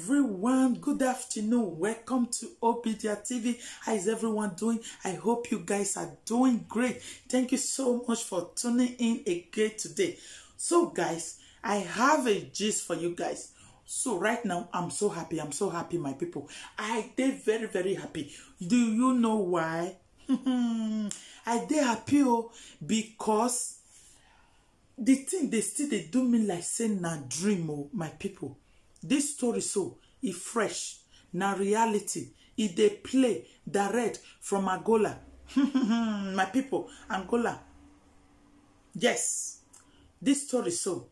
everyone, good afternoon. Welcome to Obidia TV. How is everyone doing? I hope you guys are doing great. Thank you so much for tuning in again today. So guys, I have a gist for you guys. So right now, I'm so happy, my people. I did very happy. Do you know why? I did happy because the thing they do me like saying na dream, my people. This story so it fresh, na reality. It they play direct from Angola. My people, Angola. Yes, this story so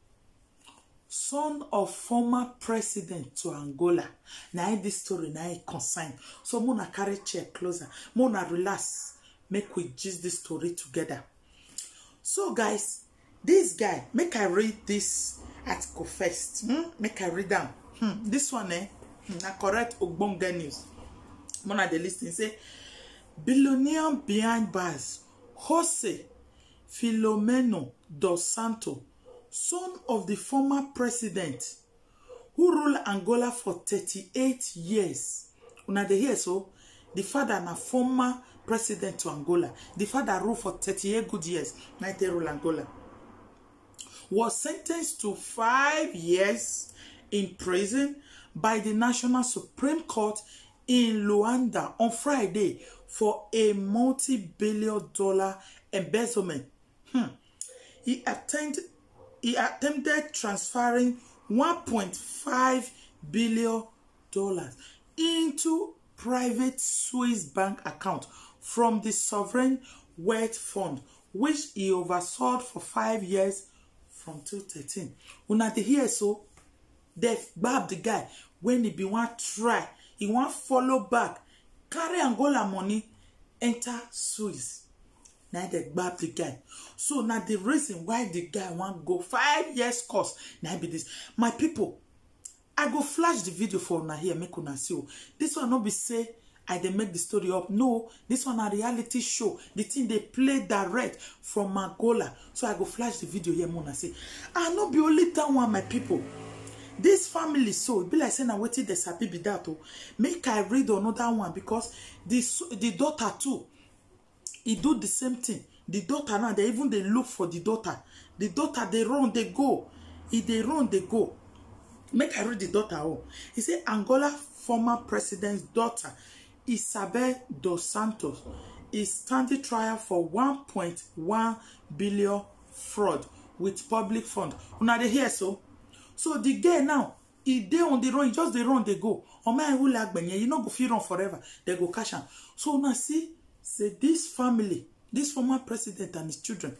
son of former president to Angola. Now this story now concern. So mona carry chair closer. Mona relax. Make we gist this story together. So guys, this guy, make I read this article first. Make I read down. This one, na correct Ogbonge news. Mona the listing say, billionaire behind bars, Jose Filomeno dos Santos, son of the former president who ruled Angola for 38 years. Una dey hear so? The father na former president to Angola. The father ruled for 38 good years. Na they rule Angola. Was sentenced to 5 years in prison by the National Supreme Court in Luanda on Friday for a multi-billion-dollar embezzlement. He attempted transferring $1.5 billion into private Swiss bank account from the Sovereign Wealth Fund, which he oversaw for 5 years from 2013. Una dey hear so? They gbab the guy when he be want try, he want follow back, carry Angola money, enter Swiss. Now they gbab the guy. So now the reason why the guy want go 5 years course, now be this. My people, I go flash the video for una here, make una see. This one not be say I dey make the story up. No, this one a reality show. The thing they play direct from Angola. So I go flash the video here, mona say. I not be only that one, my people. This family so it be like saying I waited the sabi be that. Make I read another one because the daughter too. He do the same thing. The daughter now they even they look for the daughter. The daughter they run they go. If they run they go. Make I read the daughter. He say Angola former president's daughter Isabel dos Santos is standing trial for 1.1 billion fraud with public fund. Una dey hear so? So the girl now, if they on the run, just they run, they go. Or man who like benye, you know go fit run forever. They go cash am. So now see, say this family, this former president and his children,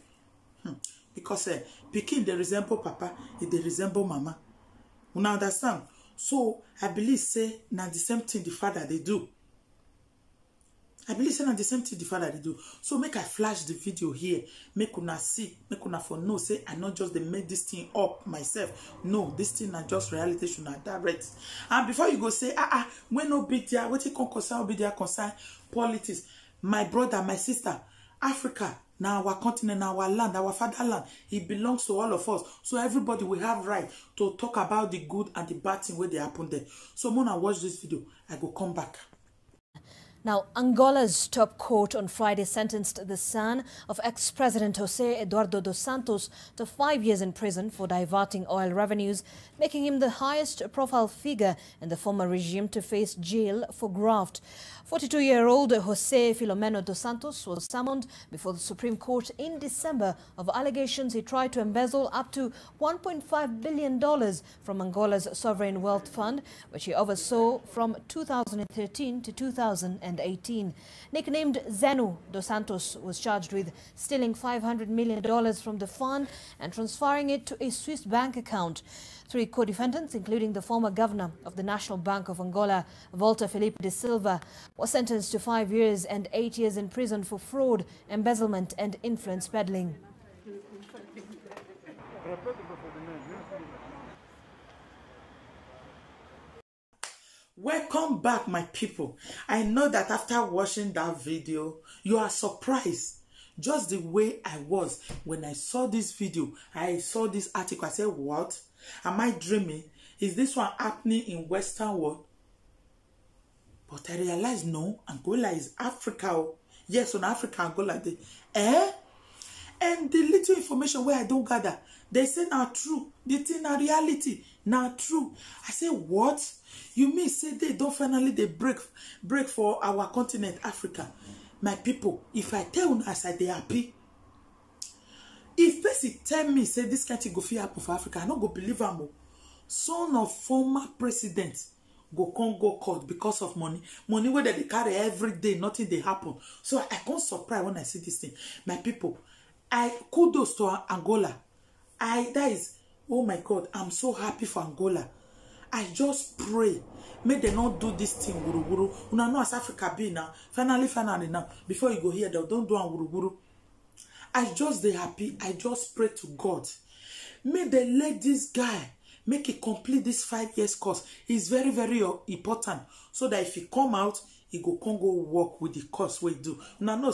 because pikin they resemble papa, they resemble mama. Una understand? So I believe say now the same thing the father they do. I believe say the same thing the father they do. So make I flash the video here. Make una see. Make una for know. Say I not just they make this thing up myself. No, this thing are just reality should not direct. And before you go say, when no big there, what you can concern, be there concern politics. My brother, my sister, Africa, now our continent, our land, our fatherland, it belongs to all of us. So everybody will have right to talk about the good and the bad thing where they happen there. So when I watch this video, I go come back. Now, Angola's top court on Friday sentenced the son of ex-president Jose Eduardo dos Santos to 5 years in prison for diverting oil revenues, making him the highest-profile figure in the former regime to face jail for graft. 42-year-old Jose Filomeno dos Santos was summoned before the Supreme Court in December of allegations he tried to embezzle up to $1.5 billion from Angola's Sovereign Wealth Fund, which he oversaw from 2013 to 2018. Nicknamed Zenu, dos Santos was charged with stealing $500 million from the fund and transferring it to a Swiss bank account. 3 co-defendants, including the former governor of the National Bank of Angola, Walter Felipe de Silva, was sentenced to 5 years and 8 years in prison for fraud, embezzlement and influence peddling. Welcome back, my people. I know that after watching that video, you are surprised. Just the way I was when I saw this video, I saw this article. I said, what? Am I dreaming? Is this one happening in Western world? But I realize no, Angola is Africa. Yes, on Africa, Angola. And the little information where I don't gather, they say now true. The thing na reality, now true. I say, what? You mean say they don't finally they break for our continent, Africa? My people, if I tell you as I they happy, if person tell me say this can't go fit happen for Africa, I don't go believe am. Son of former president go court because of money where they carry every day, nothing they happen. So I can't surprise when I see this thing. My people, I kudos to Angola. That is, oh my God, I'm so happy for Angola. I just pray, may they not do this thing, wuru wuru. Una know as Africa be now, finally now, before you go here, they don't do wuru wuru. I just they happy. I just pray to God. May they let this guy make it complete this 5 years course. It's very, very important. So that if he come out, he go work with the course we do. Now,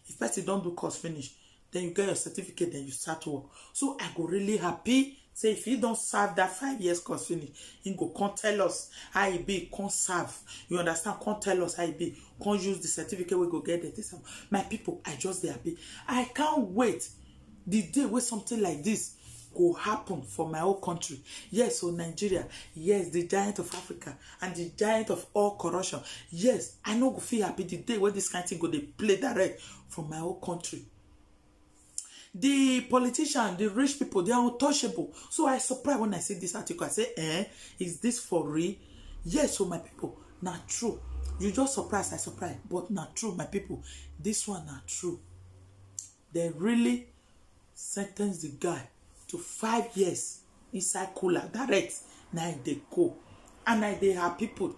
if person don't do course finish, then you get your certificate, then you start work. So I go really happy. Say if he don't serve that 5 years course finish, he go come tell us how he be, come serve. You understand? Come tell us how he be. Come use the certificate we go get it. My people, I just dey happy. I can't wait the day where something like this go happen for my whole country. Yes, so Nigeria, yes, the giant of Africa and the giant of all corruption. Yes, I know go feel happy the day where this kind of thing go they play direct from my whole country. The politicians, the rich people, they are untouchable. So I surprised when I see this article. I say, is this for real? Yes, so my people, not true. You just surprised, I surprised. But not true, my people. This one not true. They really sentenced the guy to 5 years inside cooler. Direct. Now they go. And now they have people.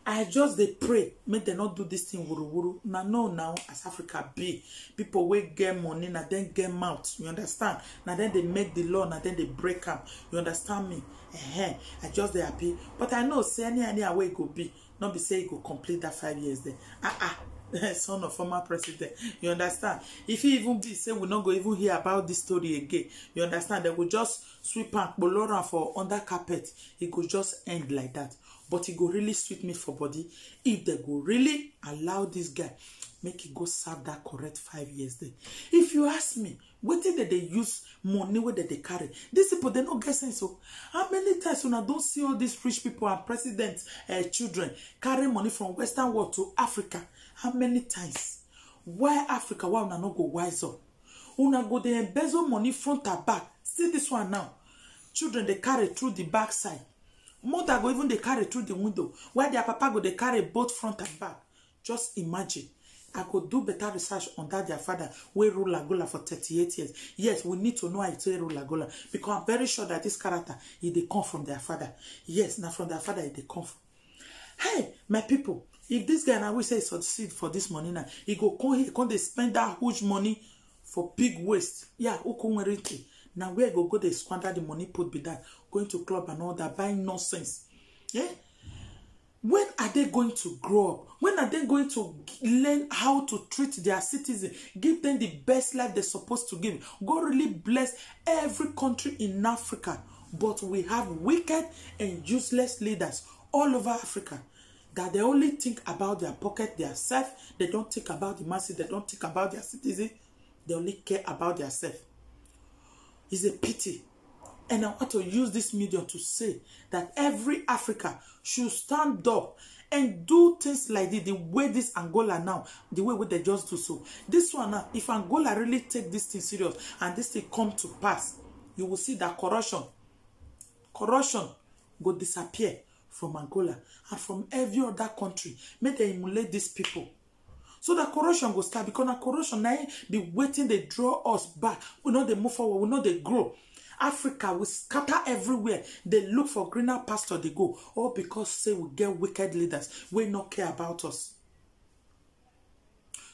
I just they pray, make they not do this thing wuru wuru. Now as Africa be, people will get money, now then get mouth. You understand? Now then they make the law, now then they break them. You understand me? I just they happy. But I know say any way it go be, not be say it go complete that 5 years there. Son of former president. You understand? If he even be say we not go even hear about this story again. You understand? They will just sweep and bolora for under carpet. It could just end like that. But it go really sweet me for body if they go really allow this guy make it go serve that correct 5 years there. If you ask me, what did they use money where they carry? These people they not get sense. So how many times when I don't see all these rich people and presidents children carry money from Western world to Africa? How many times? Why Africa? Why una not go wise up? Una go they embezzle money front and back. See this one now. Children they carry through the back side. Mother go even they carry through the window. While their papa go they carry both front and back. Just imagine. I could do better research on that their father we rule Angola for 38 years. Yes, we need to know how to rule Angola because I'm very sure that this character they come from their father. Yes, now from their father they come from. Hey, my people, if this guy now we say succeed for this money now, he go they spend that huge money for big waste. Yeah, now where go they squander the money put be that going to club and all that buying nonsense. Yeah. When are they going to grow up? When are they going to learn how to treat their citizens? Give them the best life they're supposed to give. God really bless every country in Africa. But we have wicked and useless leaders all over Africa that they only think about their pocket, their self. They don't think about the masses. They don't think about their citizens. They only care about their self. It's a pity. And I want to use this medium to say that every Africa should stand up and do things like this, the way this Angola now, the way they just do so. This one now, if Angola really take this thing serious and this thing come to pass, you will see that corruption will disappear from Angola and from every other country. May they emulate these people. So the corruption will start because the corruption now be waiting, they draw us back. We know they move forward, we know they grow. Africa will scatter everywhere. They look for greener pasture, they go. All because say we get wicked leaders. We not care about us.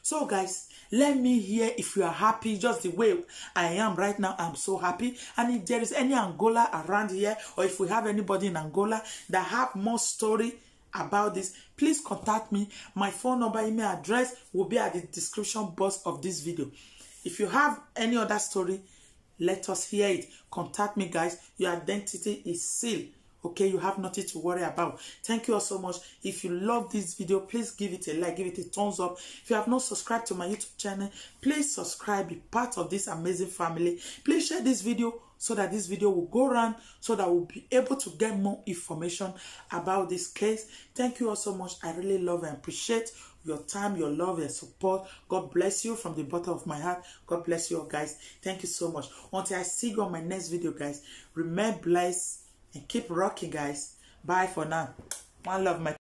So guys, let me hear if you are happy just the way I am right now. I'm so happy. And if there is any Angola around here, or if we have anybody in Angola that have more story about this, please contact me. My phone number, email address will be at the description box of this video. If you have any other story, let us hear it. Contact me, guys. Your identity is sealed Okay, you have nothing to worry about. Thank you all so much. If you love this video, please give it a like, give it a thumbs up. If you have not subscribed to my YouTube channel, please subscribe, be part of this amazing family. Please share this video so that this video will go around, so that we'll be able to get more information about this case. Thank you all so much. I really love and appreciate your time, your love, and support. God bless you from the bottom of my heart. God bless you all, guys. Thank you so much. Until I see you on my next video, guys, remain blessed and keep rocking, guys. Bye for now. One love, my